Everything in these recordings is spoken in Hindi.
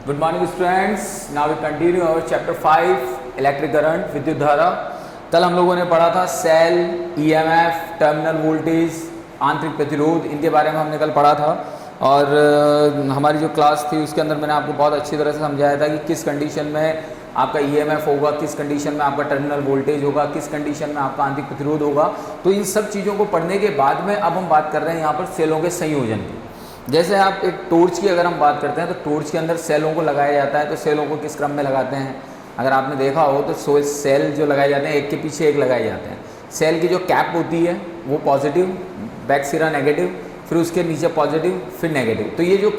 Good morning students. Now we continue our chapter 5 electric current, विद्युत धारा। कल हम लोगों ने पढ़ा था सेल, ईएमएफ, टर्मिनल वोल्टेज, आंतरिक प्रतिरोध, इनके बारे में हमने कल पढ़ा था। और हमारी जो क्लास थी उसके अंदर मैंने आपको बहुत अच्छी तरह से समझाया था कि किस कंडीशन में आपका ईएमएफ होगा, किस कंडीशन में आपका टर्मिनल वोल्टेज होगा, किस कंडीशन में आपका आंतरिक प्रतिरोध होगा। तो इन सब चीज़ों को पढ़ने के बाद में अब हम बात कर रहे हैं यहाँ पर सेलों के संयोजन की। जैसे आप एक टॉर्च की अगर हम बात करते हैं तो टॉर्च के अंदर सेलों को लगाया जाता है। तो सेलों को किस क्रम में लगाते हैं, अगर आपने देखा हो तो सेल जो लगाए जाते हैं एक के पीछे एक लगाए जाते हैं। सेल की जो कैप होती है वो पॉजिटिव, बैक सिरा नेगेटिव, फिर उसके नीचे पॉजिटिव, फिर नेगेटिव। तो ये जो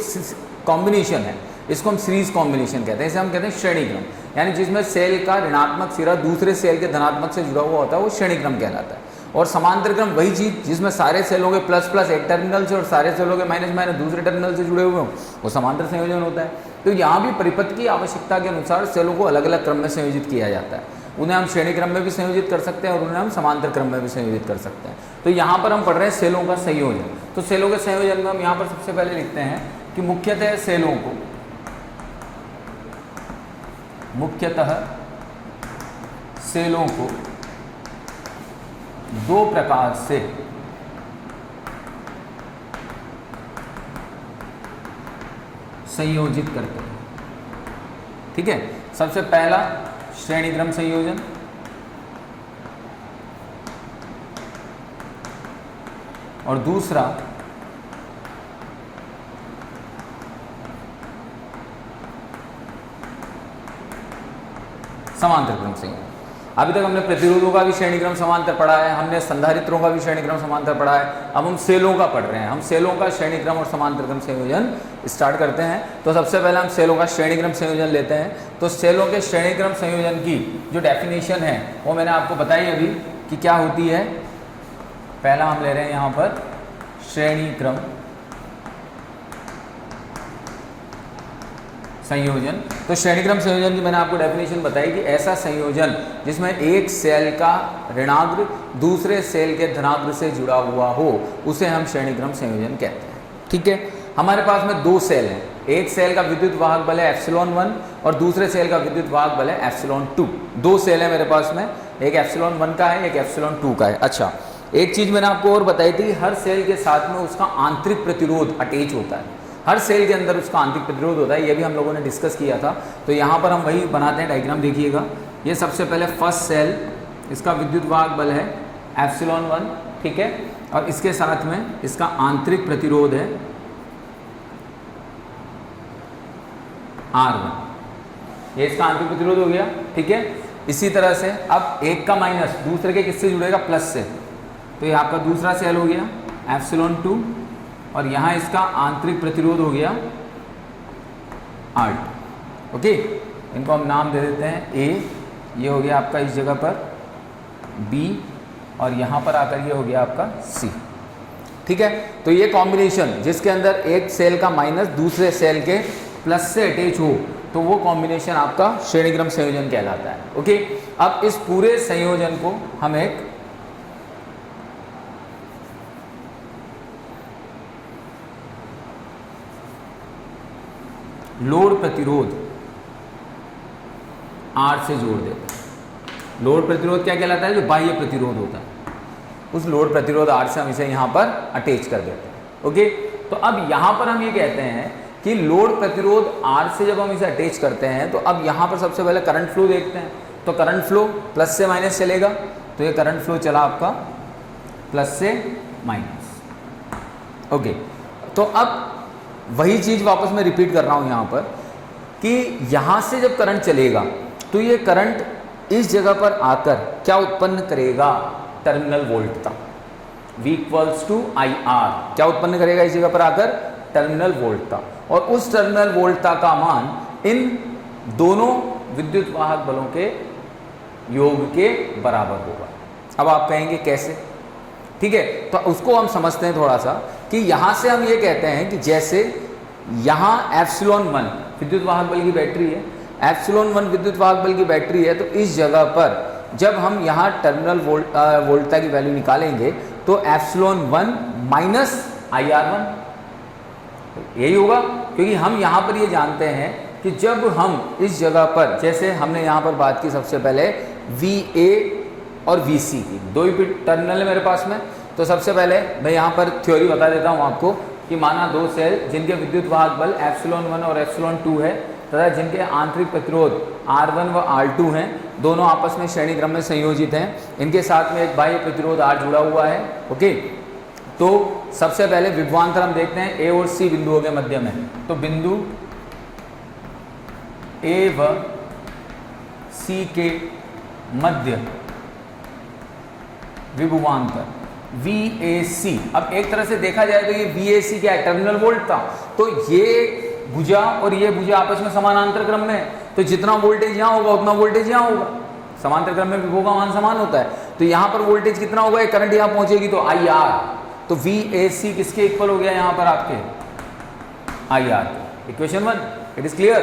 कॉम्बिनेशन है इसको हम सीरीज कॉम्बिनेशन कहते हैं। इसे हम कहते हैं श्रेणी क्रम, यानी जिसमें सेल का ऋणात्मक सिरा दूसरे सेल के धनात्मक से जुड़ा हुआ होता है वो श्रेणी क्रम कहलाता है। और समांतर क्रम वही चीज़ जिसमें सारे सेलों के प्लस प्लस एक टर्मिनल से और सारे सेलों के माइनस माइनस दूसरे टर्मिनल से जुड़े हुए हों, वो समांतर संयोजन होता है। तो यहाँ भी परिपथ की आवश्यकता के अनुसार सेलों को अलग अलग क्रम में संयोजित किया जाता है। उन्हें हम श्रेणी क्रम में भी संयोजित कर सकते हैं और उन्हें हम समांतर क्रम में भी संयोजित कर सकते हैं। तो यहाँ पर हम पढ़ रहे हैं सेलों का संयोजन। तो सेलों के संयोजन में हम यहाँ पर सबसे पहले लिखते हैं कि मुख्यतः सेलों को दो प्रकार से संयोजित करते हैं। ठीक है, सबसे पहला श्रेणी क्रम संयोजन, और दूसरा समांतर क्रम संयोजन। अभी तक हमने प्रतिरोधों का भी श्रेणी क्रम समांतर पढ़ा है, हमने संधारित्रों का भी श्रेणी क्रम समांतर पढ़ा है। अब हम सेलों का पढ़ रहे हैं। हम सेलों का श्रेणी क्रम और समांतर क्रम संयोजन स्टार्ट करते हैं। तो सबसे पहले हम सेलों का श्रेणी क्रम संयोजन लेते हैं। तो सेलों के श्रेणी क्रम संयोजन की जो डेफिनेशन है वो मैंने आपको बताई अभी कि क्या होती है। पहला हम ले रहे हैं यहाँ पर श्रेणी क्रम संयोजन। तो श्रेणी क्रम संयोजन की मैंने आपको डेफिनेशन बताई कि ऐसा संयोजन जिसमें एक सेल का ऋणाग्र दूसरे सेल के धनाग्र से जुड़ा हुआ हो उसे हम श्रेणी क्रम संयोजन कहते हैं। ठीक है, हमारे पास में दो सेल हैं। एक सेल का विद्युत वाहक बल है एप्सिलॉन 1 और दूसरे सेल का विद्युत वाहक बल है एप्सिलॉन 2। दो सेल है मेरे पास में, एक एप्सिलॉन 1 का है, एक एप्सिलॉन 2 का है। अच्छा, एक चीज़ मैंने आपको और बताई थी, हर सेल के साथ में उसका आंतरिक प्रतिरोध अटैच होता है। हर सेल के अंदर उसका आंतरिक प्रतिरोध होता है, ये भी हम लोगों ने डिस्कस किया था। तो यहाँ पर हम वही बनाते हैं, डायग्राम देखिएगा। ये सबसे पहले फर्स्ट सेल, इसका विद्युत वाहक बल है एप्सिलॉन 1, ठीक है, और इसके साथ में इसका आंतरिक प्रतिरोध है R1। ये इसका आंतरिक प्रतिरोध हो गया। ठीक है, इसी तरह से अब एक का माइनस दूसरे के किससे जुड़ेगा, प्लस से। तो ये आपका दूसरा सेल हो गया एप्सिलॉन 2 और यहाँ इसका आंतरिक प्रतिरोध हो गया R2। ओके, इनको हम नाम दे देते हैं A, ये हो गया आपका इस जगह पर B, और यहाँ पर आकर ये हो गया आपका C। ठीक है, तो ये कॉम्बिनेशन जिसके अंदर एक सेल का माइनस दूसरे सेल के प्लस से अटैच हो तो वो कॉम्बिनेशन आपका श्रेणी क्रम संयोजन कहलाता है। ओके, अब इस पूरे संयोजन को हम एक लोड प्रतिरोध R से जोड़ देते हैं। लोड प्रतिरोध क्या कहलाता है, जो बाह्य प्रतिरोध होता है, उस लोड प्रतिरोध R से हम इसे यहाँ पर अटैच कर देते हैं। ओके, तो अब यहाँ पर हम ये कहते हैं कि लोड प्रतिरोध R से जब हम इसे अटैच करते हैं तो अब यहाँ पर सबसे पहले करंट फ्लो देखते हैं। तो करंट फ्लो प्लस से माइनस चलेगा, तो ये करंट फ्लो चला आपका प्लस से माइनस। ओके, तो अब वही चीज़ वापस मैं रिपीट कर रहा हूँ यहाँ पर कि यहाँ से जब करंट चलेगा तो ये करंट इस जगह पर आकर क्या उत्पन्न करेगा, टर्मिनल वोल्टता V = IR क्या उत्पन्न करेगा इस जगह पर आकर, टर्मिनल वोल्टता। और उस टर्मिनल वोल्टता का मान इन दोनों विद्युत वाहक बलों के योग के बराबर होगा। अब आप कहेंगे कैसे, ठीक है, तो उसको हम समझते हैं थोड़ा सा कि यहाँ से हम ये कहते हैं कि जैसे यहाँ एप्सिलॉन 1 विद्युत वाहक बल की बैटरी है, एप्सिलॉन 1 विद्युत वाहक बल की बैटरी है, तो इस जगह पर जब हम यहाँ टर्मिनल वोल्टता की वैल्यू निकालेंगे तो एप्सिलॉन 1 माइनस IR1 यही होगा, क्योंकि हम यहाँ पर ये जानते हैं कि जब हम इस जगह पर, जैसे हमने यहाँ पर बात की सबसे पहले VA और VC की, दो ही टर्मिनल है मेरे पास में। तो सबसे पहले मैं यहाँ पर थ्योरी बता देता हूँ आपको कि माना दो सेल जिनके विद्युत वाहक बल ε1 और ε2 है तथा जिनके आंतरिक प्रतिरोध R1 व R2 हैं, दोनों आपस में श्रेणी क्रम में संयोजित हैं, इनके साथ में एक बाह्य प्रतिरोध R जुड़ा हुआ है। ओके, तो सबसे पहले विभवांतर हम देखते हैं A और C बिंदुओं के मध्य में। तो बिंदु A व C के मध्य विभवांतर VAC। अब एक तरह से देखा जाए तो ये VAC क्या है, टर्मिनल वोल्ट था। तो ये भुजा और ये भुजा आपस में समानांतर क्रम में है, तो जितना वोल्टेज यहाँ होगा उतना वोल्टेज यहाँ होगा। समांतर क्रम में विभव का मान समान होता है, तो यहाँ पर वोल्टेज कितना होगा, करंट यहाँ पहुंचेगी तो IR। तो VAC किसके इक्वल हो गया यहाँ पर आपके, IR। Equation 1, it is clear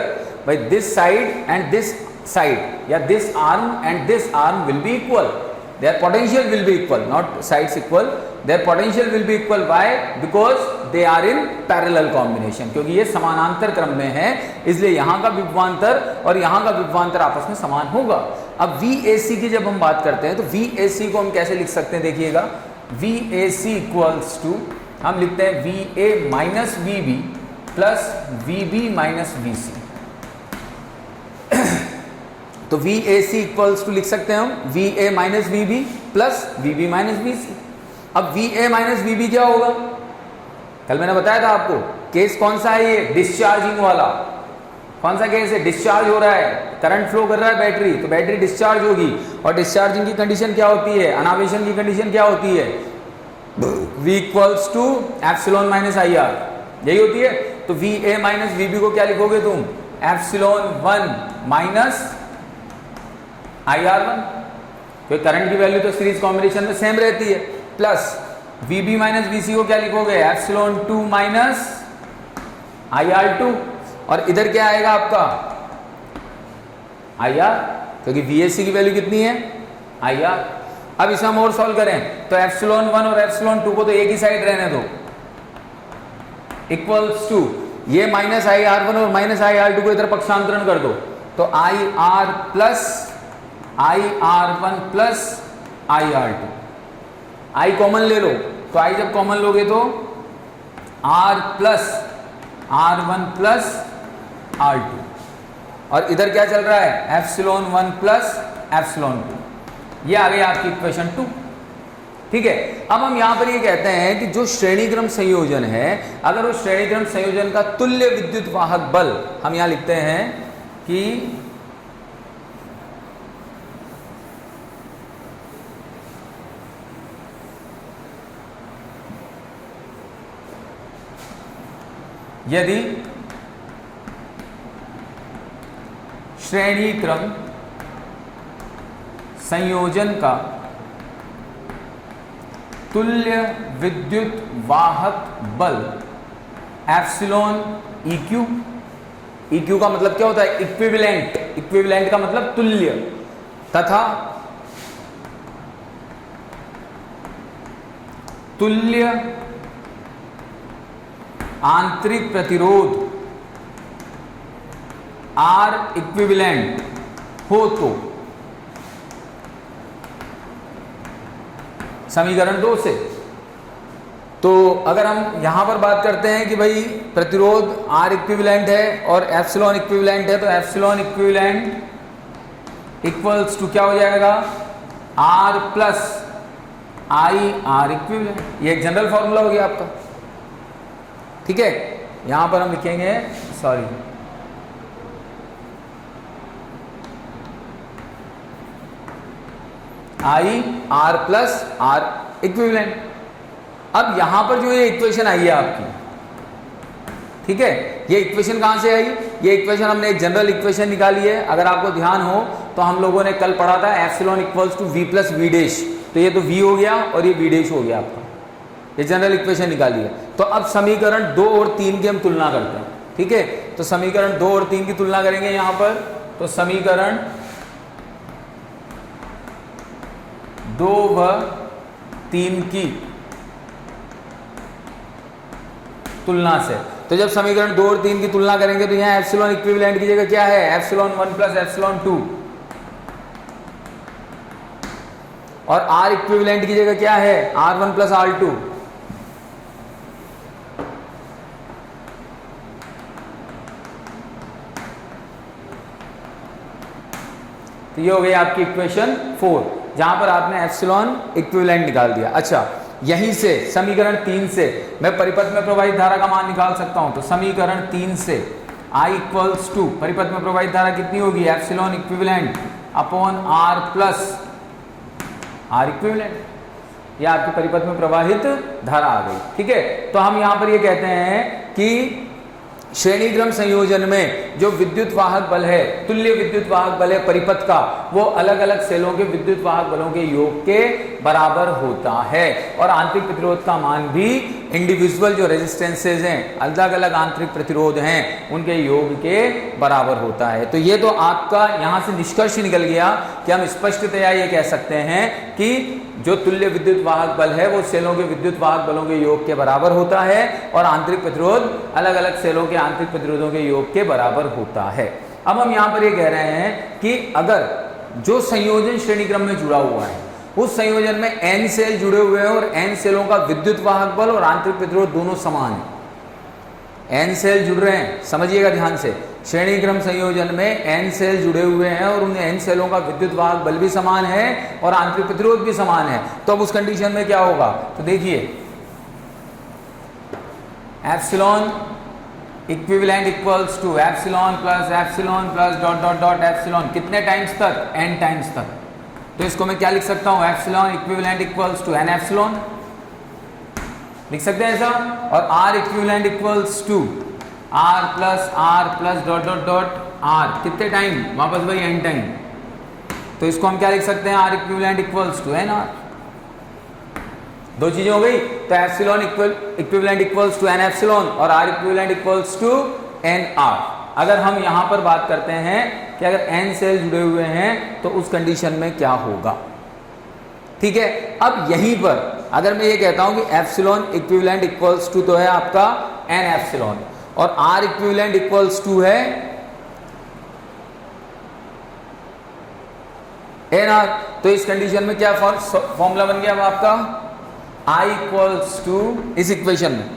by this side and this side, या this arm and this arm will be equal, their potential will be equal, not sides equal, their potential will be equal. Why? Because they are in parallel combination, क्योंकि ये समानांतर क्रम में है, इसलिए यहाँ का विभवांतर और यहाँ का विभवांतर आपस में समान होगा। अब VAC की जब हम बात करते हैं तो VAC को हम कैसे लिख सकते हैं, देखिएगा VAC इक्वल्स टू, हम लिखते हैं VA minus VB plus VB minus VC। तो VAC इक्वल्स टू लिख सकते हैं हम VA minus VB plus VB minus VC। अब VA माइनस VB क्या होगा, कल मैंने बताया था आपको, केस कौन सा है, ये डिस्चार्जिंग वाला। कौन सा केस है, डिस्चार्ज हो रहा है, करंट फ्लो कर रहा है बैटरी, तो बैटरी डिस्चार्ज होगी। और डिस्चार्जिंग की कंडीशन क्या होती है, अनावेशन की कंडीशन क्या होती है, V equals to epsilon minus IR, यही होती है। तो VA माइनस VB को क्या लिखोगे तुम, एप्सिलॉन 1 माइनस IR1, क्योंकि करंट की वैल्यू तो सीरीज कॉम्बिनेशन में सेम रहती है, प्लस VB माइनस VC को क्या लिखोगे, एप्सिलॉन 2 माइनस IR2, और इधर क्या आएगा आपका IR, क्योंकि VAC की वैल्यू कितनी है IR। अब इसे हम और सॉल्व करें तो एप्सिलॉन 1 और एप्सिलॉन 2 को तो एक ही साइड रहने दो, इक्वल्स टू ये माइनस IR1 और माइनस IR2 को इधर पक्षांतरण कर दो, तो IR plus IR1 plus IR2, I common ले लो, तो I जब कॉमन लोगे तो R plus R1 plus R2, और इधर क्या चल रहा है, एप्सिलॉन 1 प्लस एप्सिलॉन 2। ये आ गई आपकी इक्वेशन 2। ठीक है, अब हम यहां पर ये कहते हैं कि जो श्रेणीक्रम संयोजन है, अगर उस श्रेणीक्रम संयोजन का तुल्य विद्युत वाहक बल, हम यहां लिखते हैं कि यदि श्रेणीक्रम संयोजन का तुल्य विद्युत वाहक बल एप्सिलॉन EQ, EQ का मतलब क्या होता है, इक्विवेलेंट, इक्विवेलेंट का मतलब तुल्य, तथा तुल्य आंतरिक प्रतिरोध R इक्विवेलेंट हो, तो समीकरण 2 से, तो अगर हम यहां पर बात करते हैं कि भाई प्रतिरोध R इक्विवेलेंट है और एप्सिलॉन इक्विवेलेंट है, तो एप्सिलॉन इक्विवेलेंट इक्वल्स टू क्या हो जाएगा, R प्लस IR इक्विवेलेंट। ये एक जनरल फॉर्मूला हो गया आपका। ठीक है, यहां पर हम लिखेंगे, sorry, IR plus R equivalent. अब यहां पर जो ये इक्वेशन आई है आपकी, ठीक है, ये इक्वेशन कहां से आई, ये इक्वेशन हमने एक जनरल इक्वेशन निकाली है। अगर आपको ध्यान हो तो हम लोगों ने कल पढ़ा था epsilon equals to V plus V dash, तो ये तो V हो गया और ये V डैश हो गया आपका, ये जनरल इक्वेशन निकाली है। तो अब समीकरण 2 और 3 की हम तुलना करते हैं। ठीक है, तो समीकरण 2 और 3 की तुलना करेंगे यहां पर, तो समीकरण 2 व 3 की तुलना से। तो जब समीकरण 2 और 3 की तुलना करेंगे तो यहाँ एप्सिलॉन इक्विवेलेंट की जगह क्या है, एप्सिलॉन 1 प्लस एप्सिलॉन 2, और आर इक्विवेलेंट की जगह क्या है, R1 प्लस R2। तो ये हो गई आपकी इक्वेशन 4, जहां पर आपने एप्सिलॉन इक्विवेलेंट निकाल दिया। अच्छा, यहीं से समीकरण 3 से मैं परिपथ में प्रवाहित धारा का मान निकाल सकता हूं। तो समीकरण 3 से I इक्वल्स टू परिपथ में प्रवाहित धारा कितनी होगी, epsilon equivalent upon R plus R equivalent, यह आपकी परिपथ में प्रवाहित धारा आ गई। ठीक है, तो हम यहां पर ये कहते हैं कि श्रेणीक्रम संयोजन में जो विद्युत वाहक बल है, तुल्य विद्युत वाहक बल है परिपथ का, वो अलग अलग सेलों के विद्युत वाहक बलों के योग के बराबर होता है, और आंतरिक प्रतिरोध का मान भी इंडिविजुअल जो रेजिस्टेंसेज हैं, अलग अलग आंतरिक प्रतिरोध हैं, उनके योग के बराबर होता है। तो ये तो आपका यहां से निष्कर्ष निकल गया कि हम स्पष्टतया ये कह सकते हैं कि जो तुल्य विद्युत वाहक बल है वो सेलों के विद्युत वाहक बलों के योग के बराबर होता है, और आंतरिक प्रतिरोध अलग अलग सेलों के आंतरिक प्रतिरोधों के योग के बराबर होता है। अब हम यहां पर ये कह रहे हैं कि अगर जो संयोजन श्रेणीक्रम में जुड़ा हुआ है, उस संयोजन में n सेल जुड़े हुए हैं, और n सेलों का विद्युत वाहक बल और आंतरिक प्रतिरोध दोनों समान है। n सेल जुड़ रहे हैं, समझिएगा ध्यान से, श्रेणीक्रम संयोजन में n सेल जुड़े हुए हैं और उन n सेलों का विद्युत वाहक बल भी समान है और आंतरिक प्रतिरोध भी समान है। तो अब उस कंडीशन में क्या होगा, तो देखिए epsilon equivalent equals to epsilon plus dot dot dot epsilon, कितने टाइम्स तक, n टाइम्स तक। तो इसको मैं क्या लिख सकता हूं, epsilon equivalent equals to n epsilon लिख सकते हैं ऐसा, और r equivalent equals to r plus dot dot dot r, कितने टाइम, वापस भाई n टाइम। तो इसको हम क्या लिख सकते हैं, r equivalent equals to n r। दो चीजें हो गई, तो epsilon equivalent equals to n epsilon और r equivalent equals to n r। अगर हम यहां पर बात करते हैं कि अगर n सेल जुड़े हुए हैं तो उस कंडीशन में क्या होगा। ठीक है, अब यहीं पर अगर मैं ये कहता हूं कि एप्सिलॉन इक्विवेलेंट इक्वल्स टू तो है आपका n एप्सिलॉन, और r इक्विवेलेंट इक्वल्स टू है n r, तो इस कंडीशन में क्या फॉर्मूला बन गया अब आपका, I इक्वल्स टू, इस इक्वेशन में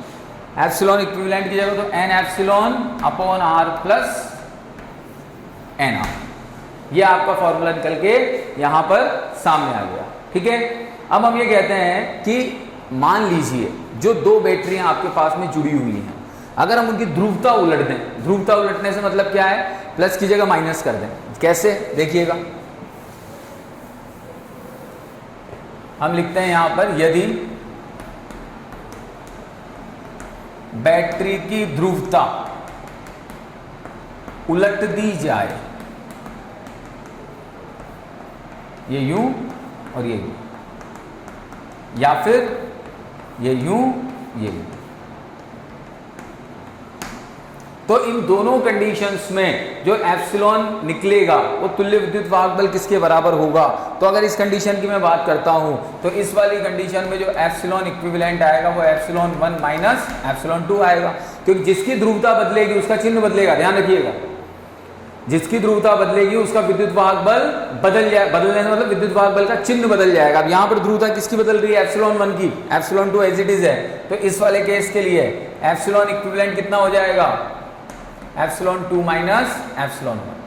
एप्सिलॉन इक्विवेलेंट की जगह तो n epsilon upon r plus n r, यह आपका फॉर्मूला निकल के यहां पर सामने आ गया। ठीक है, अब हम ये कहते हैं कि मान लीजिए जो दो बैटरियां आपके पास में जुड़ी हुई हैं, अगर हम उनकी ध्रुवता उलट दें, ध्रुवता उलटने से मतलब क्या है, प्लस की जगह माइनस कर दें। कैसे, देखिएगा हम लिखते हैं यहां पर, यदि बैटरी की ध्रुवता उलट दी जाए, ये यूं और ये यूं, या फिर ये यूं ये यूं, तो इन दोनों कंडीशंस में जो एप्सिलॉन निकलेगा वो तुल्य विद्युत वाहक बल किसके बराबर होगा। तो अगर इस कंडीशन की मैं बात करता हूं तो इस वाली कंडीशन में जो एप्सिलॉन इक्विवेलेंट आएगा वो एप्सिलॉन 1 माइनस एप्सिलॉन 2 आएगा, क्योंकि जिसकी ध्रुवता बदलेगी उसका चिन्ह बदलेगा, ध्यान रखिएगा, जिसकी ध्रुवता बदलेगी उसका विद्युत वाहक बल बदल जाए, बदलने से मतलब विद्युत वाहक बल का चिन्ह बदल जाएगा। अब यहां पर ध्रुवता किसकी बदल रही है, एप्सिलॉन 1 की, एप्सिलॉन 2 एज इट इज है, तो इस वाले केस के लिए एप्सिलॉन इक्विवेलेंट कितना हो जाएगा, एप्सिलॉन 2 माइनस एप्सिलॉन 1।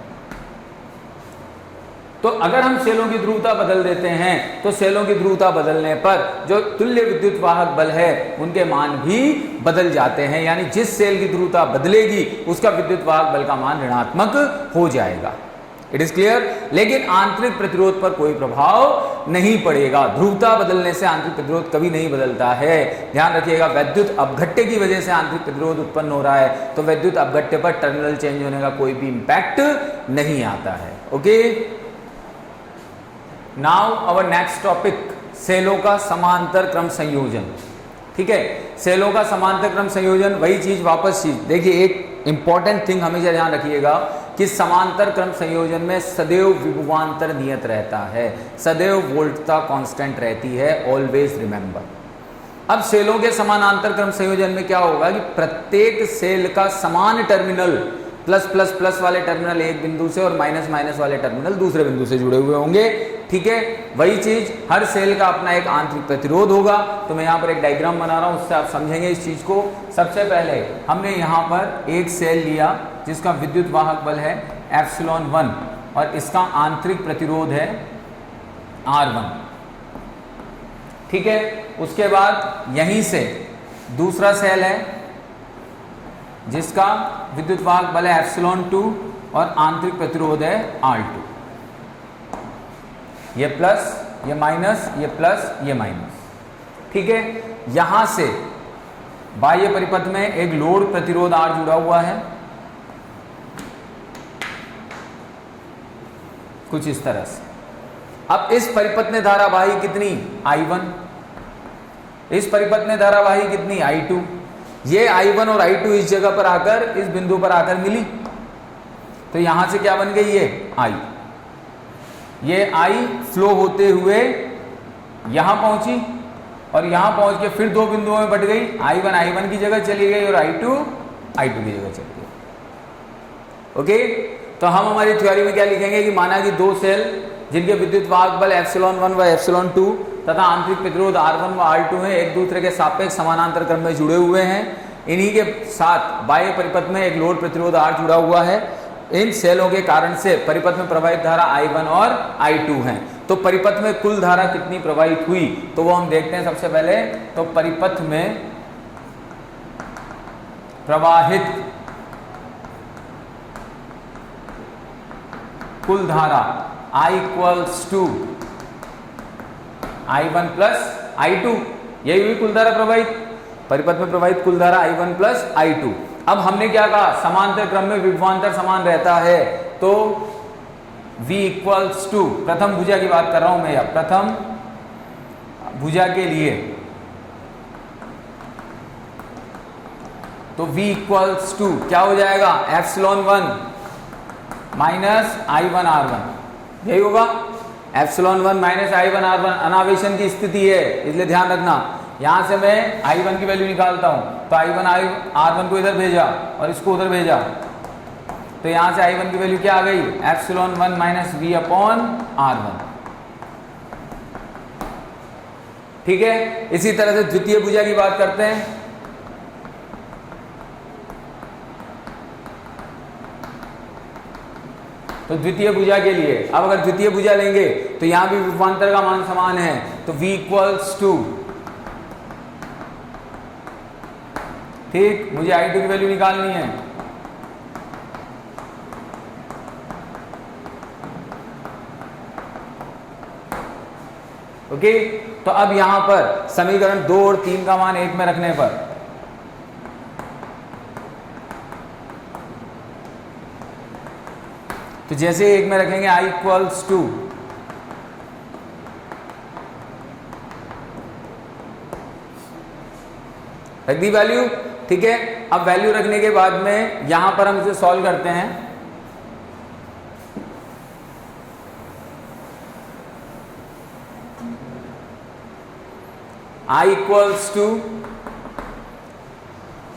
तो अगर हम सेलों की ध्रुवता बदल देते हैं तो सेलों की ध्रुवता बदलने पर जो तुल्य विद्युत वाहक बल है उनके मान भी बदल जाते हैं, यानी जिस सेल की ध्रुवता बदलेगी उसका विद्युत वाहक बल का मान ऋणात्मक हो जाएगा। It is clear. लेकिन आंतरिक प्रतिरोध पर कोई प्रभाव नहीं पड़ेगा, ध्रुवता बदलने से आंतरिक प्रतिरोध कभी नहीं बदलता है। ध्यान रखिएगा, वैद्युत अपघट्य की वजह से आंतरिक प्रतिरोध उत्पन्न हो रहा है तो वैद्युत अपघट्य पर टर्मिनल चेंज होने का कोई भी इंपैक्ट नहीं आता है। Okay, now our next topic, सेलों का समांतर क्रम संयोजन। ठीक है, सेलों का समांतर क्रम संयोजन, वही चीज वापस देखिए, एक इंपॉर्टेंट थिंग हमेशा ध्यान रखिएगा कि समांतर क्रम संयोजन में सदैव विभवांतर नियत रहता है, सदैव वोल्टता कांस्टेंट रहती है, ऑलवेज रिमेंबर। अब सेलों के समानांतर क्रम संयोजन में क्या होगा कि प्रत्येक सेल का समान टर्मिनल प्लस प्लस प्लस वाले टर्मिनल एक बिंदु से और माइनस माइनस वाले टर्मिनल दूसरे बिंदु से जुड़े हुए होंगे। ठीक है, वही चीज हर सेल का अपना एक आंतरिक प्रतिरोध होगा। तो मैं यहाँ पर एक डायग्राम बना रहा हूँ, उससे आप समझेंगे इस चीज को। सबसे पहले हमने यहाँ पर एक सेल लिया जिसका विद्युत वाहक बल है ε1 और इसका आंतरिक प्रतिरोध है R1। ठीक है, उसके बाद यहीं से दूसरा सेल है जिसका विद्युत वाहक बल है ε2 और आंतरिक प्रतिरोध है R2। ये प्लस, ये माइनस, ये प्लस, ये माइनस। ठीक है, यहां से बाह्य परिपथ में एक लोड प्रतिरोध R जुड़ा हुआ है कुछ इस तरह से। अब इस परिपथ में धारावाही कितनी I1, इस परिपथ में धारावाही कितनी I2। ये I1 और I2 इस जगह पर आकर, इस बिंदु पर आकर मिली, तो यहां से क्या बन गई ये I। ये I फ्लो होते हुए यहां पहुंची और यहां पहुंच के फिर दो बिंदुओं में बट गई। I1 I1 की जगह चली गई और I2 I2 की जगह चली गई। ओके, तो हम हमारी थ्योरी में क्या लिखेंगे कि माना कि दो सेल जिनके विद्युत वाहक बल ε1 व ε2 तथा आंतरिक प्रतिरोध R1 व R2 हैं, एक दूसरे के सापेक्ष समानांतर क्रम में जुड़े हुए हैं। इन्हीं के साथ बाह्य परिपथ में एक लोड प्रतिरोध R जुड़ा हुआ है। इन सेलों के कारण से परिपथ में प्रवाहित धारा I1 और I2 हैं। तो परिपथ में कुल धारा कितनी प्रवाहित हुई तो वो हम देखते हैं। सबसे पहले तो परिपथ में प्रवाहित कुल धारा I = I1 प्लस I2, यही हुई कुल धारा प्रवाहित। परिपथ में प्रवाहित कुल धारा I1 प्लस I2। अब हमने क्या कहा, समांतर क्रम में विभवांतर समान रहता है, तो V = प्रथम भुजा की बात कर रहा हूं मैं, या प्रथम भुजा के लिए तो V = क्या हो जाएगा ε1 माइनस I1 R1, यही होगा। ε1 माइनस I1 R1 अनावेशन की स्थिति है, इसलिए ध्यान रखना। यहां से मैं I1 की वैल्यू निकालता हूं, तो I1 R1 को इधर भेजा और इसको उधर भेजा, तो यहां से I1 की वैल्यू क्या आ गई ε1 माइनस V/R1। ठीक है, इसी तरह से द्वितीय भुजा की बात करते हैं। तो द्वितीय भुजा के लिए अब अगर द्वितीय भुजा लेंगे तो यहां भी विभवांतर का मान समान है, तो V = ठीक, मुझे I2 की वैल्यू निकालनी है। ओके, तो अब यहां पर समीकरण 2 और 3 का मान 1 में रखने पर तो जैसे 1 में रखेंगे I = रख दी वैल्यू। ठीक है, अब वैल्यू रखने के बाद में यहां पर हम इसे सॉल्व करते हैं। I =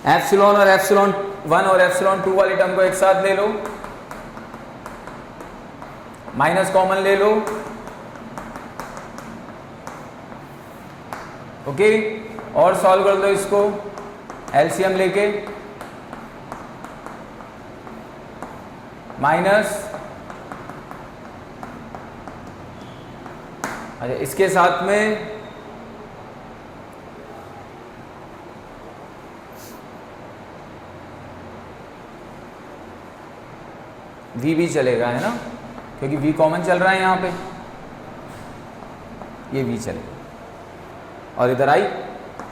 एप्सिलॉन और ε1 और ε2 वाली टर्म को एक साथ ले लो, माइनस कॉमन ले लो। ओके, और सॉल्व कर दो इसको एलसीएम लेके, माइनस, अच्छा इसके साथ में V भी चलेगा, है ना, क्योंकि V कॉमन चल रहा है यहाँ पे, ये V चलेगा और इधर आई।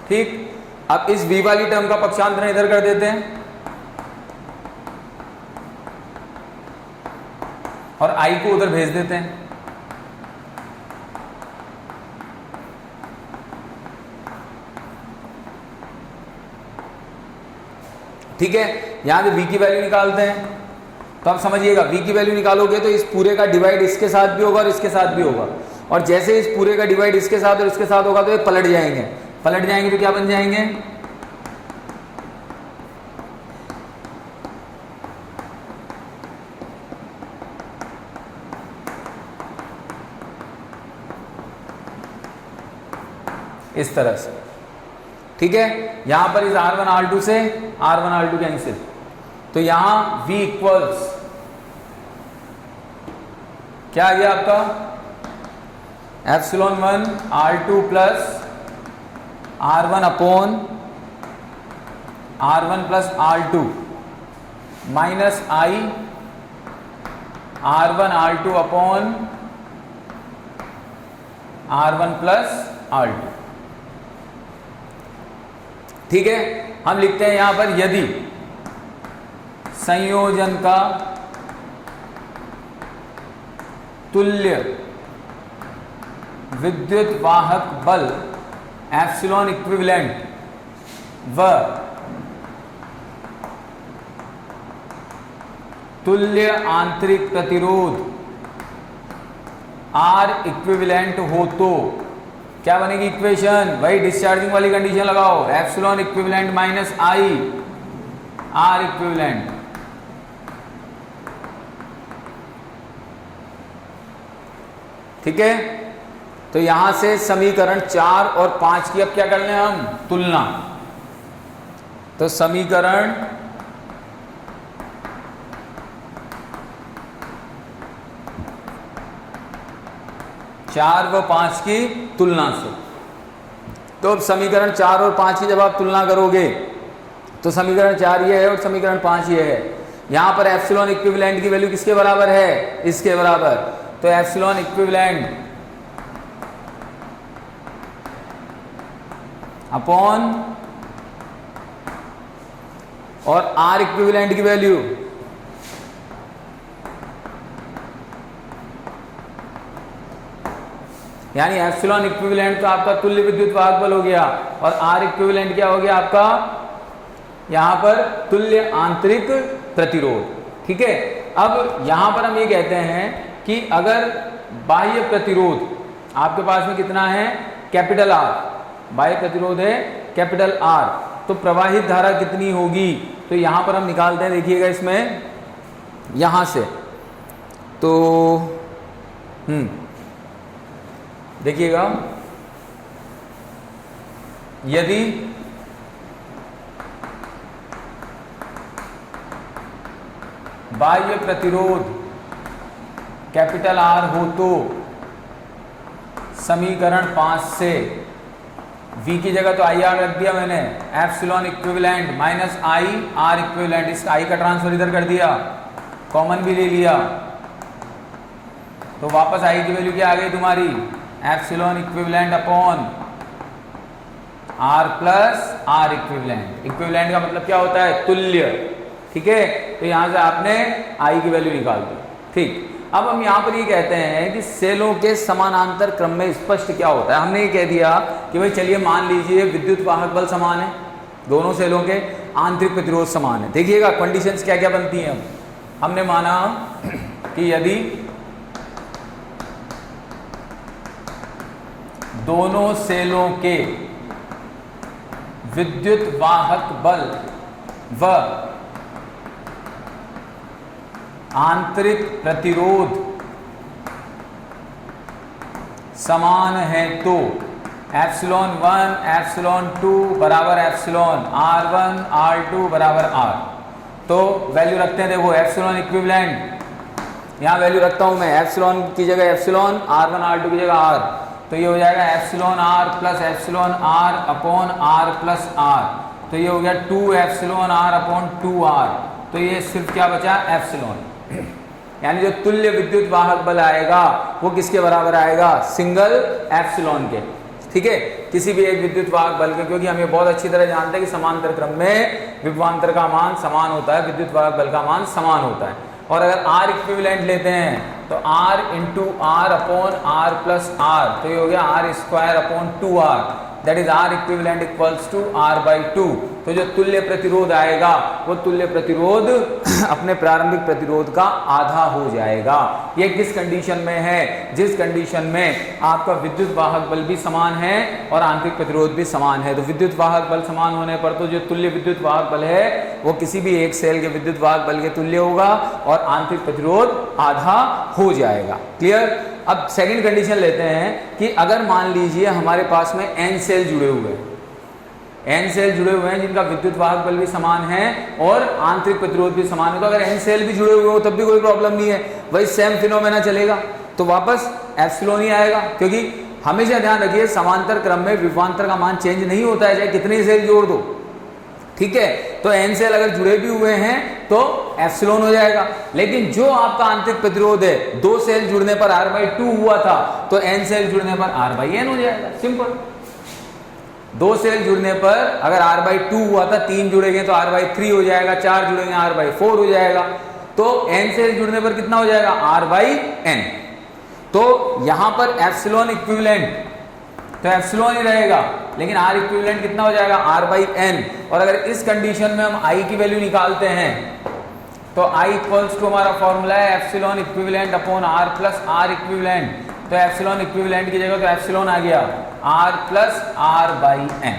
ठीक, अब इस V वाली टर्म का पक्षांतरण इधर कर देते हैं और I को उधर भेज देते हैं। ठीक है, यहां से V की वैल्यू निकालते हैं। तो आप समझिएगा, V की वैल्यू निकालोगे तो इस पूरे का डिवाइड इसके साथ भी होगा और इसके साथ भी होगा, और जैसे इस पूरे का डिवाइड इसके साथ और इसके साथ होगा तो ये पलट जाएंगे। पलट जाएंगे तो क्या बन जाएंगे, इस तरह से। ठीक है, यहां पर इस R1 R2 से R1 R2 कैंसिल, तो यहां V इक्वल्स क्या आ गया आपका, epsilon 1 R2 plus R1 upon R1 plus R2 minus I R1 R2 upon R1 plus R2। ठीक है, हम लिखते हैं यहां पर यदि संयोजन का तुल्य विद्युत वाहक बल एप्सिलॉन इक्विवेलेंट व तुल्य आंतरिक प्रतिरोध R इक्विवेलेंट हो तो क्या बनेगी इक्वेशन, वही डिस्चार्जिंग वाली कंडीशन लगाओ, epsilon equivalent minus I R equivalent. ठीक है, तो यहां से समीकरण 4 और 5 की अब क्या कर लें हम, तुलना। तो समीकरण 4 व 5 की तुलना से। तो अब समीकरण 4 और 5 की जब आप तुलना करोगे तो समीकरण 4 ये है और समीकरण 5 ये है। यहां पर एप्सिलॉन इक्विवेलेंट की वैल्यू किसके बराबर है, इसके बराबर। तो एप्सिलॉन इक्विवेलेंट अपॉन और R इक्विवेलेंट की वैल्यू यानी एप्सिलॉन इक्विवेलेंट तो आपका तुल्य विद्युत वाहक बल हो गया और R इक्विवेलेंट क्या हो गया आपका, यहां पर तुल्य आंतरिक प्रतिरोध। ठीक है, अब यहां पर हम ये कहते हैं कि अगर बाह्य प्रतिरोध आपके पास में कितना है, कैपिटल R, बाह्य प्रतिरोध है कैपिटल R, तो प्रवाहित धारा कितनी होगी, तो यहां पर हम निकालते हैं, देखिएगा इसमें यहां से। तो देखिएगा, यदि बाह्य प्रतिरोध कैपिटल R हो तो समीकरण 5 से V की जगह तो IR रख दिया मैंने, epsilon equivalent minus I R equivalent, इस I का ट्रांसफर इधर कर दिया, कॉमन भी ले लिया, तो वापस I की वैल्यू क्या आ गई तुम्हारी, epsilon equivalent upon R plus R equivalent. Equivalent का मतलब क्या होता है, तुल्य। ठीक है, तो यहां से आपने I की वैल्यू निकाल दी। ठीक, अब हम यहां पर ये कहते हैं कि सेलों के समानांतर क्रम में स्पष्ट क्या होता है। हमने ये कह दिया कि भाई चलिए मान लीजिए विद्युत वाहक बल समान है, दोनों सेलों के आंतरिक प्रतिरोध समान है। देखिएगा कंडीशंस क्या क्या बनती हैं। हमने माना कि यदि दोनों सेलों के विद्युत वाहक बल व आंतरिक प्रतिरोध समान है तो एप्सिलॉन 1 एप्सिलॉन 2 बराबर एप्सिलॉन R1 R2 बराबर R। तो वैल्यू रखते हैं, देखो एप्सिलॉन इक्विवेलेंट, यहाँ वैल्यू रखता हूं मैं, एप्सिलॉन की जगह एप्सिलॉन, R1 R2 की जगह R, तो ये हो जाएगा epsilon R plus epsilon R upon R plus R, तो ये हो गया 2 एप्सिलॉन R अपॉन 2R, तो ये सिर्फ क्या बचा, एप्सिलॉन। यानी जो तुल्य विद्युत वाहक बल आएगा वो किसके बराबर आएगा, सिंगल एप्सिलॉन के। ठीक है, किसी भी एक विद्युत वाहक बल के, क्योंकि हम ये बहुत अच्छी तरह जानते हैं कि समांतर क्रम में विभवांतर का मान समान होता है, विद्युत वाहक बल का मान समान होता है। और अगर R इक्विवेलेंट लेते हैं तो R into R upon R plus R, तो ये हो गया R square upon 2R, that is R equivalent equals to R/2। तो जो तुल्य प्रतिरोध आएगा वो तुल्य प्रतिरोध अपने प्रारंभिक प्रतिरोध का आधा हो जाएगा। ये किस कंडीशन में है? जिस कंडीशन में आपका विद्युत वाहक बल भी समान है और आंतरिक प्रतिरोध भी समान है। तो विद्युत वाहक बल समान होने पर तो जो तुल्य विद्युत वाहक बल है वो किसी भी एक सेल के विद्युत वाहक बल के तुल्य होगा और आंतरिक प्रतिरोध आधा हो जाएगा। क्लियर? अब सेकंड कंडीशन लेते हैं कि अगर मान लीजिए हमारे पास में n सेल जुड़े हुए हैं, n सेल जुड़े हुए हैं जिनका विद्युत वाहक बल भी समान है और आंतरिक प्रतिरोध भी समान है। तो अगर n सेल भी जुड़े हुए हो तब भी कोई प्रॉब्लम नहीं है, वही सेम फिनोमेना चलेगा। तो वापस एप्सिलॉन ही आएगा, क्योंकि हमेशा ध्यान रखिए समांतर क्रम में विभवांतर का मान चेंज नहीं होता है, चाहे कितने सेल जोड़ दो। ठीक है, तो n सेल अगर जुड़े भी हुए हैं तो एप्सिलॉन हो जाएगा। लेकिन जो आपका आंतरिक प्रतिरोध है 2 सेल जुड़ने पर R/2 हुआ था तो n सेल जुड़ने पर R/n हो जाएगा। सिंपल। 2 सेल जुड़ने पर अगर R/2 हुआ था, 3 जुड़ेंगे तो R/3 हो जाएगा, 4 जुड़ेंगे R/4 हो जाएगा। तो n सेल जुड़ने पर कितना हो जाएगा? R/n। तो यहां पर एप्सिलॉन इक्विवेलेंट तो एप्सिलॉन ही रहेगा, लेकिन R इक्विवेलेंट कितना हो जाएगा? R/n। और अगर इस कंडीशन में हम I की वैल्यू निकालते हैं तो I इक्वल्स टू हमारा फॉर्मूला है epsilon equivalent upon R plus R equivalent. तो एप्सिलॉन इक्विवेलेंट की जगह तो एप्सिलॉन आ गया R प्लस R/n।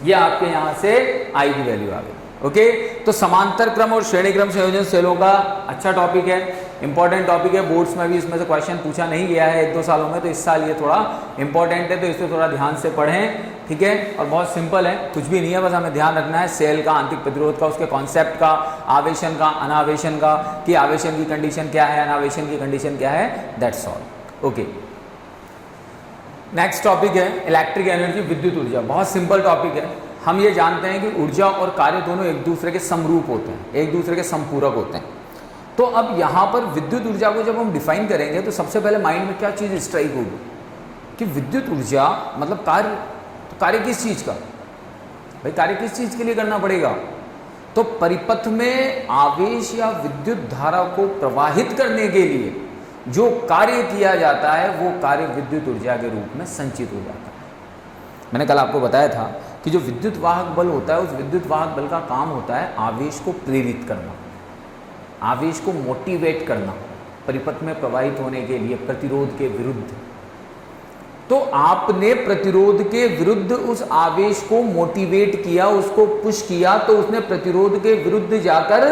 ये आपके यहां से I की वैल्यू आ गई। ओके, तो समांतर क्रम और श्रेणी क्रम संयोजन सेलों का अच्छा टॉपिक है, इंपॉर्टेंट टॉपिक है। बोर्ड्स में भी इसमें से क्वेश्चन पूछा नहीं गया है 1-2 सालों में, तो इस साल ये थोड़ा इंपॉर्टेंट है, तो इसे थोड़ा ध्यान से पढ़ें। ठीक है, और बहुत सिंपल है, कुछ भी नहीं है, बस हमें ध्यान रखना है सेल का, आंतरिक प्रतिरोध का, उसके कॉन्सेप्ट का, आवेशन का, अनावेशन का, कि आवेशन की कंडीशन क्या है, अनावेशन की कंडीशन क्या है, that's all. Okay, next topic है इलेक्ट्रिक एनर्जी, विद्युत ऊर्जा। बहुत सिंपल टॉपिक है। हम ये जानते हैं कि ऊर्जा और कार्य दोनों एक दूसरे के समरूप होते हैं, एक दूसरे के समपूरक होते हैं। तो अब यहाँ पर विद्युत ऊर्जा को जब हम डिफाइन करेंगे तो सबसे पहले माइंड में क्या चीज़ स्ट्राइक होगी कि विद्युत ऊर्जा मतलब कार्य। तो कार्य किस चीज़ का? भाई कार्य किस चीज़ के लिए करना पड़ेगा? तो परिपथ में आवेश या विद्युत धारा को प्रवाहित करने के लिए जो कार्य किया जाता है वो कार्य विद्युत ऊर्जा के रूप में संचित हो जाता है। मैंने कल आपको बताया था कि जो विद्युत वाहक बल होता है उस विद्युत वाहक बल का काम होता है आवेश को प्रेरित करना, आवेश को मोटिवेट करना परिपथ में प्रवाहित होने के लिए प्रतिरोध के विरुद्ध। तो आपने प्रतिरोध के विरुद्ध उस आवेश को मोटिवेट किया, उसको पुश किया, तो उसने प्रतिरोध के विरुद्ध जाकर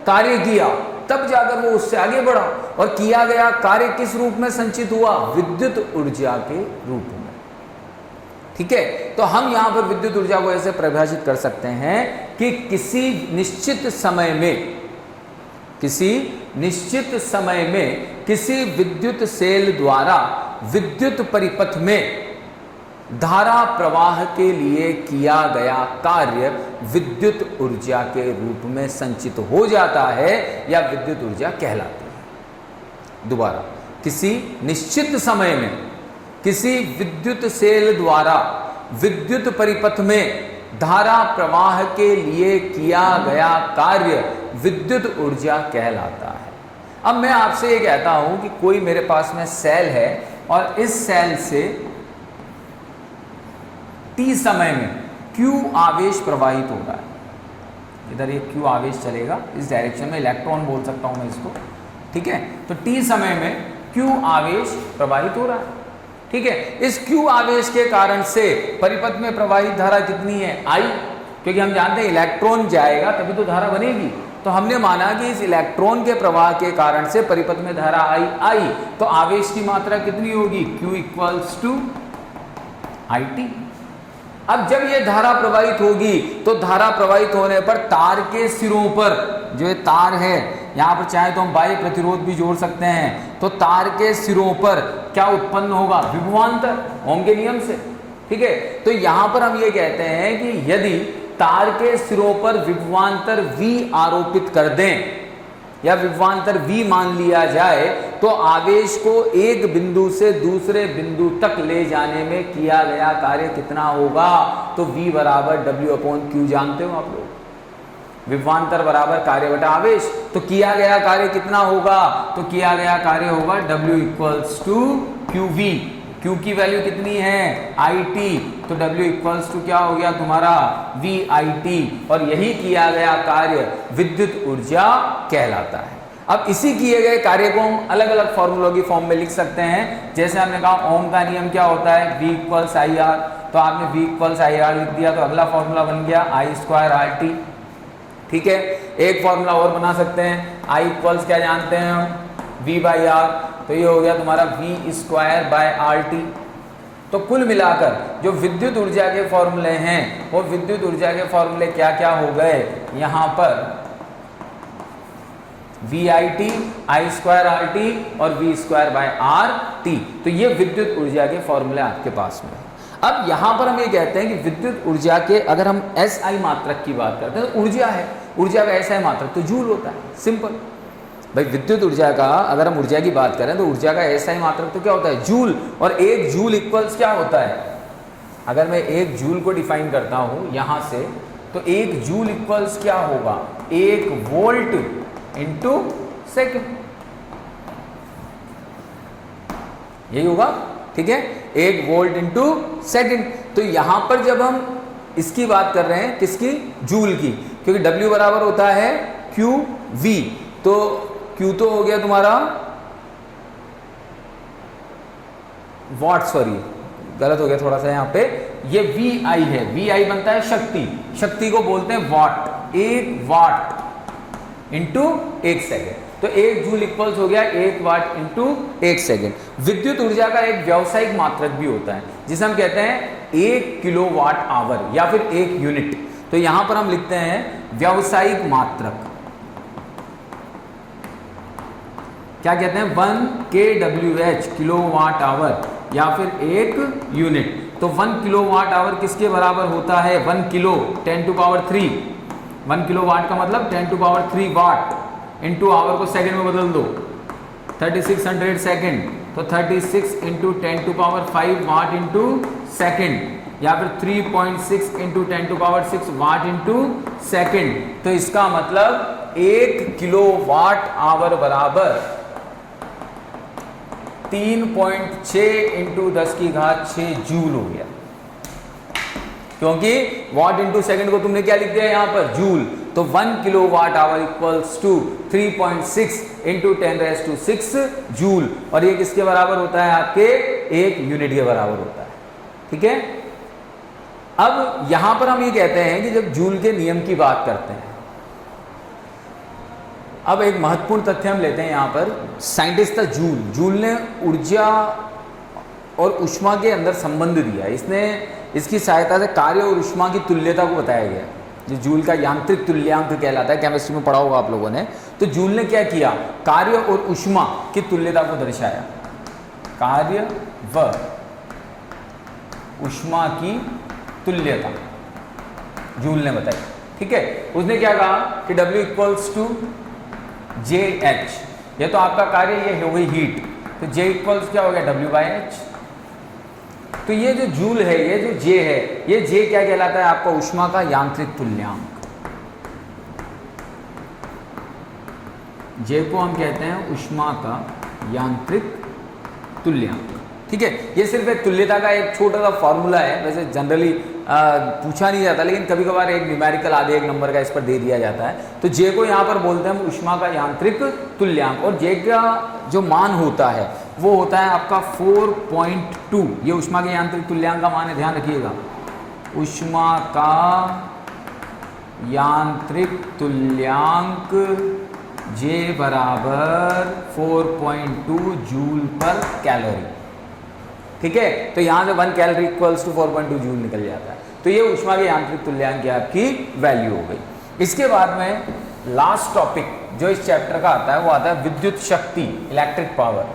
कार्य किया, तब जाकर वो उससे आगे बढ़ा। और किया गया कार्य किस रूप में संचित हुआ? विद्युत ऊर्जा के रूप में। ठीक है, तो हम यहां पर विद्युत ऊर्जा को ऐसे परिभाषित कर सकते हैं कि किसी निश्चित समय में किसी विद्युत सेल द्वारा विद्युत परिपथ में धारा प्रवाह के लिए किया गया कार्य विद्युत ऊर्जा के रूप में संचित हो जाता है या विद्युत ऊर्जा कहलाती है। दोबारा, किसी निश्चित समय में किसी विद्युत सेल द्वारा विद्युत परिपथ में धारा प्रवाह के लिए किया गया कार्य विद्युत ऊर्जा कहलाता है। अब मैं आपसे ये कहता हूं कि कोई मेरे पास में सेल है और इस सेल से t समय में q आवेश प्रवाहित हो रहा है। इधर ये q आवेश चलेगा, इस डायरेक्शन में इलेक्ट्रॉन बोल सकता हूं मैं इसको। ठीक है, तो t समय में q आवेश प्रवाहित हो रहा है। ठीक है, इस q आवेश के कारण से परिपथ में प्रवाहित धारा कितनी है? I, क्योंकि हम जानते हैं इलेक्ट्रॉन जाएगा तभी तो धारा बनेगी। तो हमने माना कि इस इलेक्ट्रॉन के प्रवाह के कारण से परिपथ में धारा आई, तो आवेश की मात्रा कितनी होगी? Q equals to IT। अब जब ये धारा प्रवाहित होगी तो धारा प्रवाहित होने पर तार के सिरों पर, जो ये तार है यहाँ पर चाहे तो हम बाह्य प्रतिरोध भी जोड़ सकते हैं, तो तार के सिरों पर क्या उत्पन्न होगा? विभवांतर, ओम के नियम से। ठीक है, तो यहाँ पर हम ये कहते हैं कि यदि तार के सिरों पर विभवांतर V आरोपित कर दें या विभवांतर V मान लिया जाए तो आवेश को एक बिंदु से दूसरे बिंदु तक ले जाने में किया गया कार्य कितना होगा? तो V बराबर W/Q जानते हो आप लोग, विभवांतर बराबर कार्य बटा आवेश। तो किया गया कार्य कितना होगा? तो किया गया कार्य होगा W equals to QV। Q की वैल्यू कितनी है IT, तो W इक्वल्स टू क्या हो गया तुम्हारा VIT, और यही किया गया कार्य विद्युत ऊर्जा कहलाता है। अब इसी किए गए कार्य को हम अलग अलग फॉर्मूलों की फॉर्म में लिख सकते हैं। जैसे हमने कहा ओम का नियम क्या होता है, V इक्वल्स IR, तो आपने V इक्वल्स IR लिख दिया, तो अगला फॉर्मूला बन गया I² RT। ठीक है, एक फॉर्मूला और बना सकते हैं, I इक्वल्स क्या जानते हैं हम, V/R, तो ये हो गया तुम्हारा V²/RT। तो कुल मिलाकर जो विद्युत ऊर्जा के फॉर्मूले हैं वो विद्युत ऊर्जा के फॉर्मूले क्या क्या हो गए, यहाँ पर VIT, I²RT और V²/RT, तो ये विद्युत ऊर्जा के फॉर्मूले आपके पास में। अब यहाँ पर हम ये कहते हैं कि विद्युत ऊर्जा के अगर हम SI मात्रक की बात करते हैं तो ऊर्जा है, ऊर्जा का SI मात्रक तो जूल होता है, सिंपल भाई। विद्युत ऊर्जा का अगर हम ऊर्जा की बात करें तो ऊर्जा का SI मात्रक तो क्या होता है, जूल, और एक जूल इक्वल्स क्या होता है, अगर मैं एक जूल को डिफाइन करता हूँ यहाँ से, तो एक जूल इक्वल्स क्या होगा, 1 वोल्ट इंटू सेकेंड, यही होगा। ठीक है, 1 वोल्ट इंटू सेकेंड। तो यहां पर जब हम इसकी बात कर रहे हैं, किसकी, जूल की, क्योंकि W बराबर होता है QV, तो Q तो हो गया तुम्हारा वॉट, सॉरी गलत हो गया थोड़ा सा यहाँ पे, ये VI है, VI बनता है शक्ति, शक्ति को बोलते हैं वाट, 1 वाट इंटू 1 सेकेंड, तो 1 जूल इक्वल्स हो गया 1 वाट इंटू 1 सेकेंड। विद्युत ऊर्जा का एक व्यावसायिक मात्रक भी होता है जिसे हम कहते हैं 1 किलोवाट आवर या फिर 1 यूनिट। तो यहां पर हम लिखते हैं व्यावसायिक मात्रक, क्या कहते हैं, 1 kWh किलोवाट आवर या फिर 1 यूनिट। तो 1 किलोवाट आवर किसके बराबर होता है, 1 किलो 10⁻3, 1 किलोवाट का मतलब 10⁻3 वाट, इंटू आवर को सेकंड में बदल दो, 3600 सेकंड, तो 36 इंटू 10⁵ वाट इंटू सेकेंड, या फिर 3.6 इंटू 10⁶ वाट इंटू सेकेंड। तो इसका मतलब 1 किलोवाट आवर बराबर 3.6 इंटू 10⁶ जूल हो गया, क्योंकि वाट इंटू सेकेंड को तुमने क्या लिख दिया यहाँ पर, जूल। तो 1 kilowatt hour equals to 3.6 into 10⁶ joule, और ये किसके बराबर होता है, आपके 1 यूनिट के बराबर होता है। ठीक है, अब यहां पर हम ये कहते हैं कि जब जूल के नियम की बात करते हैं, अब एक महत्वपूर्ण तथ्य हम लेते हैं यहाँ पर, साइंटिस्ट था जूल, जूल ने ऊर्जा और ऊष्मा के अंदर संबंध दिया, इसने इसकी सहायता से कार्य और ऊष्मा की तुल्यता को बताया गया, जो जूल का यांत्रिक तुल्यांक कहलाता है, केमिस्ट्री में पढ़ा होगा आप लोगों ने। तो जूल ने क्या किया, कार्य और ऊष्मा की तुल्यता को दर्शाया, कार्य व ऊष्मा की तुल्यता जूल ने बताई। ठीक है, उसने क्या कहा कि W इक्वल्स टू JH, ये तो आपका कार्य, ये हो गई हीट, तो J इक्वल्स क्या हो गया, W/H। तो ये जो जूल है, ये जो J है, ये J क्या कहलाता है, आपका ऊष्मा का यांत्रिक तुल्यांक। J को हम कहते हैं ऊष्मा का यांत्रिक तुल्यांक। ठीक है, ये सिर्फ एक तुल्यता का एक छोटा सा फॉर्मूला है, वैसे जनरली पूछा नहीं जाता, लेकिन कभी कभार एक न्यूमेरिकल आधे 1 नंबर का इस पर दे दिया जाता है। तो J को यहाँ पर बोलते हैं हम ऊष्मा का यांत्रिक तुल्यांक, और J का जो मान होता है वो होता है आपका 4.2, ये ऊष्मा के यांत्रिक तुल्यांक का मान है, ध्यान रखिएगा, ऊष्मा का यांत्रिक तुल्यांक J बराबर 4.2 जूल पर कैलोरी। ठीक है, तो यहां से 1 कैलोरी इक्वल्स टू 4.2 जूल निकल जाता है। तो ये ऊष्मा के यांत्रिक तुल्यांक की आपकी वैल्यू हो गई। इसके बाद में लास्ट टॉपिक जो इस चैप्टर का आता है वो आता है विद्युत शक्ति, इलेक्ट्रिक पावर।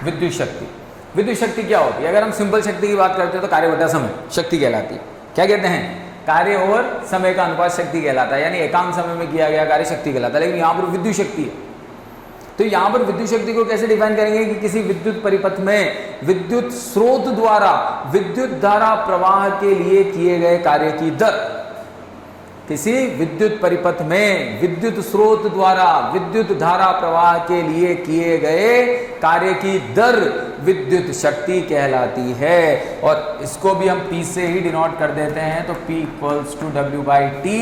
विद्युत शक्ति, विद्युत शक्ति क्या होती है, अगर हम सिंपल शक्ति की बात करते हैं तो कार्य बटा समय शक्ति कहलाती है। क्या कहते हैं, कार्य और समय का अनुपात शक्ति कहलाता है, यानी एकांक समय में किया गया कार्य शक्ति कहलाता है। लेकिन यहाँ पर विद्युत शक्ति है, तो यहां पर विद्युत शक्ति को कैसे डिफाइन करेंगे कि किसी विद्युत परिपथ में विद्युत स्रोत द्वारा विद्युत धारा प्रवाह के लिए किए गए कार्य की दर, किसी विद्युत परिपथ में विद्युत स्रोत द्वारा विद्युत धारा प्रवाह के लिए किए गए कार्य की दर विद्युत शक्ति कहलाती है। और इसको भी हम P से ही डिनोट कर देते हैं, तो P equals to W/T,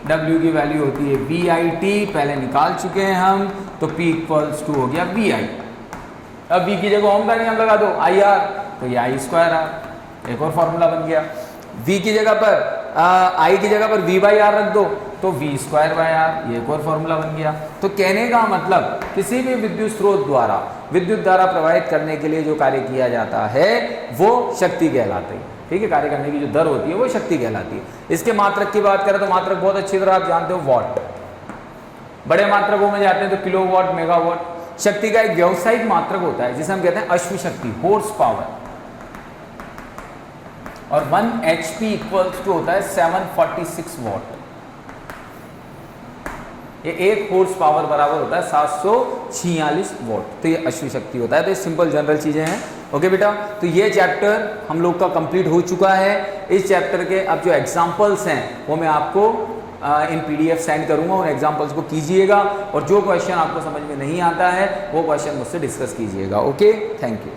W की वैल्यू होती है VIT, पहले निकाल चुके हैं हम, तो P इक्वल्स टू हो गया VI। अब V की जगह ओम का नियम लगा दो IR, तो ये I²R, एक और फॉर्मूला बन गया। V की जगह पर I की जगह पर V/R रख दो, तो V²/R, ये एक और फॉर्मूला बन गया। तो कहने का मतलब किसी भी विद्युत स्रोत द्वारा विद्युत धारा प्रवाहित करने के लिए जो कार्य किया जाता है वो शक्ति कहलाती है, ठीक है। कार्य करने की जो दर होती है वो शक्ति कहलाती है। इसके मात्रक की बात करें तो मात्रक बहुत अच्छी तरह आप जानते हो वॉट, बड़े मात्रकों में जाते हैं तो किलोवाट, मेगावाट। शक्ति का एक व्यावसायिक मात्रक होता है जिसे हम कहते हैं अश्व शक्ति, हॉर्स पावर, और 1 HP इक्वल्स टू होता है 746 वॉट। ये 1 हॉर्स पावर बराबर होता है 746 वॉट, तो ये अश्व शक्ति होता है। तो ये सिंपल जनरल चीजें हैं, ओके बेटा। तो ये चैप्टर हम लोग का कंप्लीट हो चुका है। इस चैप्टर के अब जो एग्जांपल्स हैं वो मैं आपको इन PDF सेंड करूंगा, उन एग्जांपल्स को कीजिएगा, और जो क्वेश्चन आपको समझ में नहीं आता है वो क्वेश्चन मुझसे डिस्कस कीजिएगा, ओके। Thank you.